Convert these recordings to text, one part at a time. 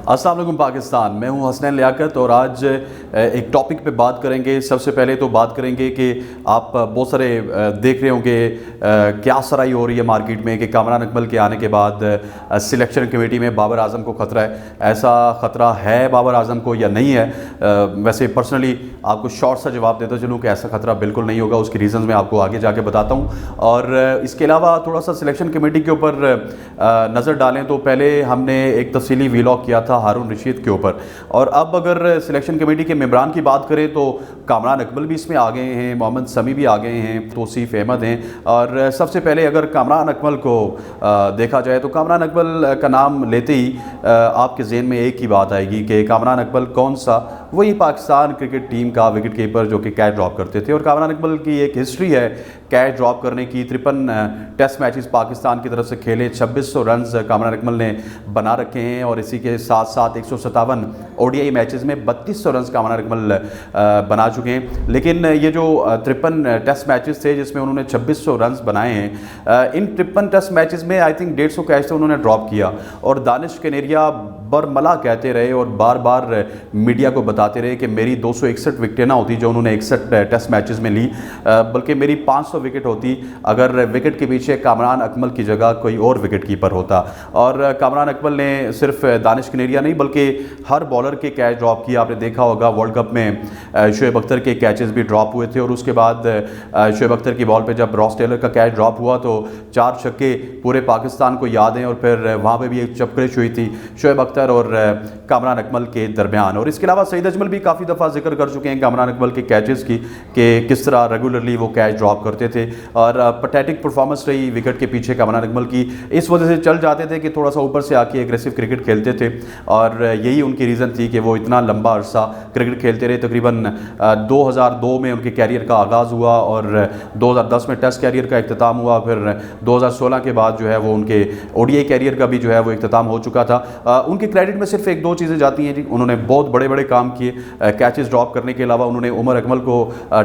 अस्सलाम वालेकुम पाकिस्तान। मैं हूं हसनैन लियाकत और आज एक टॉपिक पे बात करेंगे। सबसे पहले तो बात करेंगे कि आप बहुत सारे देख रहे होंगे क्या सराई हो रही है मार्केट में कि कामरान अकमल के आने के बाद सिलेक्शन कमेटी में बाबर आजम को ख़तरा है। ऐसा ख़तरा है बाबर आजम को या नहीं है? वैसे पर्सनली आपको शॉर्ट सा जवाब देता चलूँ कि ऐसा ख़तरा बिल्कुल नहीं होगा। उसकी रीज़न्स मैं आपको आगे जाके बताता हूँ। और इसके अलावा थोड़ा सा सिलेक्शन कमेटी के ऊपर नज़र डालें तो पहले हमने एक तफसीली वीलॉग किया था हारून रशीद के ऊपर, और अब अगर सिलेक्शन कमेटी के मेंबरान की बात करें तो कामरान अकमल भी इसमें आ गए हैं, मोहम्मद समी भी आ गए हैं, तौसीफ अहमद हैं। और सबसे पहले अगर कामरान अकमल को देखा जाए तो कामरान अकमल का नाम लेते ही आपके जहन में एक ही बात आएगी कि कामरान अकमल कौन सा, वही पाकिस्तान क्रिकेट टीम का विकेट कीपर जो कि कैच ड्रॉप करते थे। और कामरान अकमल की एक हिस्ट्री है कैच ड्रॉप करने की। 53 टेस्ट मैचेस पाकिस्तान की तरफ से खेले, 2600 रन कामरान अकमल ने बना रखे हैं। और इसी के साथ साथ 157 ओडीआई मैचेस में 3200 रन कामरान अकमल बना चुके हैं। लेकिन ये जो 53 टेस्ट मैचेस थे जिसमें उन्होंने 2600 रन बनाए हैं, इन 53 टेस्ट मैचेस में आई थिंक 150 कैच तो उन्होंने ड्रॉप किया। और दानिश कनेरिया बरमला कहते रहे और बार बार मीडिया को बताते रहे कि मेरी 261 विकेटें ना होती जो उन्होंने 61 टेस्ट मैचेस में ली, बल्कि मेरी 500 विकेट होती अगर विकेट के पीछे कामरान अकमल की जगह कोई और विकेट कीपर होता। और कामरान अकमल ने सिर्फ दानिश कनेरिया नहीं बल्कि हर बॉलर के कैच ड्रॉप किया। आपने देखा होगा वर्ल्ड कप में शोएब अख्तर के कैचेस भी ड्रॉप हुए थे। और उसके बाद शोएब अख्तर की बॉल पे जब रॉस टेलर का कैच ड्रॉप हुआ तो 4 छक्के पूरे पाकिस्तान को याद हैं। और फिर वहाँ पे भी एक चपकरेश हुई थी शोएब अख्तर और कामरान अकमल के दरमियान। और इसके अलावा सईद अजमल भी काफ़ी दफ़ा जिक्र कर चुके हैं कामरान अकमल के कैचेस की कि किस तरह रेगुलरली वो कैच ड्रॉप करते थे। और पैथेटिक परफॉर्मेंस रही विकेट के पीछे कामरान अकमल की, इस वजह से चल जाते थे कि थोड़ा सा ऊपर से आके एग्रेसिव क्रिकेट खेलते थे। और यही उनकी रीज़न थी कि वो इतना लंबा अरसा क्रिकेट खेलते रहे। तकरीबन 2002 में उनके कैरियर का आगाज़ हुआ और 2010 में टेस्ट कैरियर का इख्तिताम हुआ। फिर 2016 के बाद जो है वो उनके ओडीआई कैरियर का भी जो है वो इख्तिताम हो चुका था। उनके क्रेडिट में सिर्फ एक दो चीज़ें जाती हैं जी, उन्होंने बहुत बड़े बड़े काम किए कैचेस ड्रॉप करने के अलावा। उन्होंने उमर अकमल को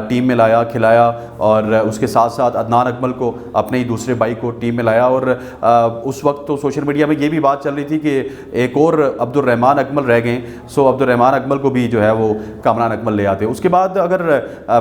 टीम में लाया, खिलाया, और उसके साथ साथ अदनान अकमल को अपने ही दूसरे भाई को टीम में लाया। और उस वक्त तो सोशल मीडिया में ये भी बात चल रही थी कि एक और अब्दुर्रहमान अकमल रह गए, सो अब्दुर्रहमान अकमल को भी जो है वो कामरान अकमल ले आते। उसके बाद अगर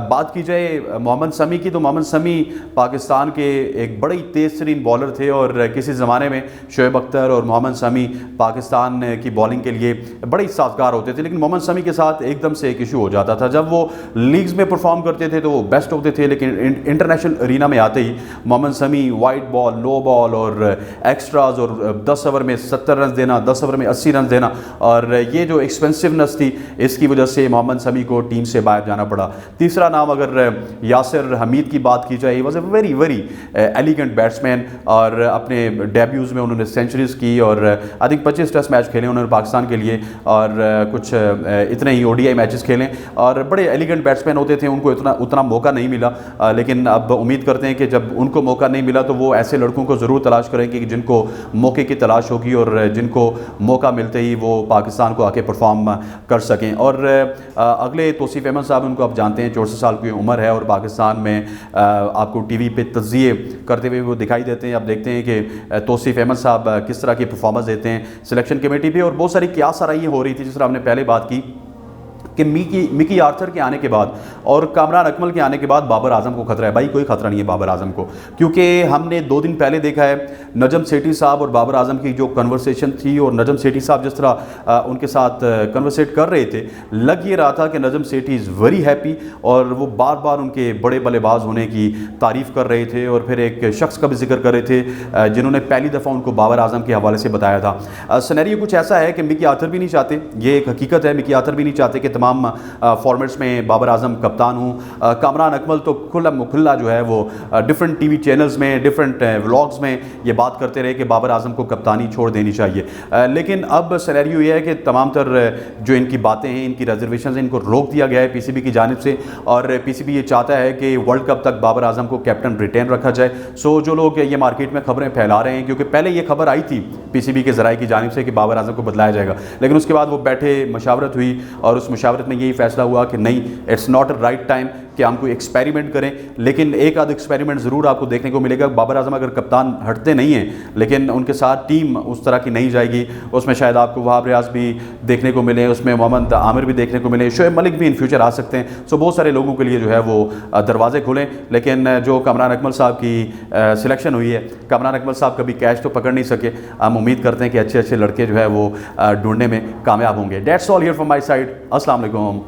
बात की जाए मोहम्मद समी की तो मोहम्मद समी पाकिस्तान के एक बड़े तेज़ तरीन बॉलर थे। और किसी ज़माने में शोएब अख्तर और मोहम्मद समी पाकिस्तान की बॉलिंग के लिए बड़े साजगार होते थे। लेकिन मोहम्मद समी के साथ एकदम से एक इशू हो जाता था, जब वो लीग्स में परफॉर्म करते थे तो वो बेस्ट होते थे, लेकिन इंटरनेशनल अरीना में आते ही मोहम्मद समी वाइट बॉल, लो बॉल और एक्स्ट्राज और 10 ओवर में 70 रन देना, 10 ओवर में 80 रन देना, और ये जो एक्सपेंसिवनेस थी इसकी वजह से मोहम्मद समी को टीम से बाहर जाना पड़ा। तीसरा नाम अगर यासिर हमीद की बात की जाए, was a very very elegant batsman और अपने डेब्यूज़ में उन्होंने सेंचुरीज़ की और आई थिंक 25 टेस्ट मैच खेले उन्होंने पाकिस्तान के लिए और कुछ इतने ही ओडीआई मैचेस खेलें और बड़े एलिगेंट बैट्समैन होते थे। उनको उतना मौका नहीं मिला, लेकिन अब उम्मीद करते हैं कि जब उनको मौका नहीं मिला तो वो ऐसे लड़कों को ज़रूर तलाश करेंगे कि जिनको मौके की तलाश होगी और जिनको मौका मिलते ही वो पाकिस्तान को आके परफॉर्म कर सकें। और अगले तौसीफ अहमद साहब, उनको आप जानते हैं 64 साल की उम्र है और पाकिस्तान में आपको टीवी पे तज़िये करते हुए वो दिखाई देते हैं। आप देखते हैं कि तौसीफ अहमद साहब किस तरह की परफॉर्मेंस देते हैं सिलेक्शन कमेटी पे। और बहुत सारी क्या सराही हो रही थी, जिस तरह हमने पहले बात की कि मिकी आर्थर के आने के बाद और कामरान अकमल के आने के बाद बाबर आजम को खतरा है। भाई कोई खतरा नहीं है बाबर आजम को, क्योंकि हमने 2 दिन पहले देखा है नजम सेठी साहब और बाबर आजम की जो कन्वर्सेशन थी, और नजम सेठी साहब जिस तरह उनके साथ कन्वर्सेट कर रहे थे, लग ये रहा था कि Najam Sethi is very happy और वो बार बार उनके बड़े बल्लेबाज होने की तारीफ़ कर रहे थे। और फिर एक शख्स का भी जिक्र कर रहे थे जिन्होंने पहली दफ़ा उनको बाबर आजम के हवाले से बताया था। सिनेरियो कुछ ऐसा है कि मिकी आर्थर भी नहीं चाहते, ये एक हकीकत है, मिकी आर्थर भी नहीं चाहते कि तमाम फॉर्मेट्स में बाबर आजम कप्तान हूँ। कामरान अकमल तो खुला मुखल्ला जो है वो डिफरेंट टीवी चैनल्स में, डिफरेंट व्लॉग्स में ये बात करते रहे कि बाबर आजम को कप्तानी छोड़ देनी चाहिए। लेकिन अब सिनेरियो ये है कि तमाम तर जो इनकी बातें हैं, इनकी रिजर्वेशन, इनको रोक दिया गया है पीसीबी की जानिब से। और पीसीबी ये चाहता है कि वर्ल्ड कप तक बाबर आजम को कैप्टन रिटेन रखा जाए। सो जो लोग ये मार्केट में खबरें फैला रहे हैं, क्योंकि पहले ये खबर आई थी पीसीबी के ज़राए की जानिब से कि बाबर आजम को बदलाया जाएगा, लेकिन उसके बाद वो बैठे, मशावरत हुई और उस मशावरत में यही फैसला हुआ कि नहीं, it's not a right time कि हम कोई एक्सपेरिमेंट करें, लेकिन एक आध एक्सपेरिमेंट ज़रूर आपको देखने को मिलेगा। बाबर आजम अगर कप्तान हटते नहीं हैं, लेकिन उनके साथ टीम उस तरह की नहीं जाएगी, उसमें शायद आपको वहाब रियाज भी देखने को मिले, उसमें मोहम्मद आमिर भी देखने को मिले, शोएब मलिक भी इन फ्यूचर आ सकते हैं। सो बहुत सारे लोगों के लिए जो है वो दरवाजे खुलें। लेकिन जो कामरान अकमल साहब की सिलेक्शन हुई है, कामरान अकमल साहब कभी कैच तो पकड़ नहीं सके। हम उम्मीद करते हैं कि अच्छे अच्छे लड़के जो है वो ढूंढने में कामयाब होंगे। That's all here from my side. अस्सलाम वालेकुम।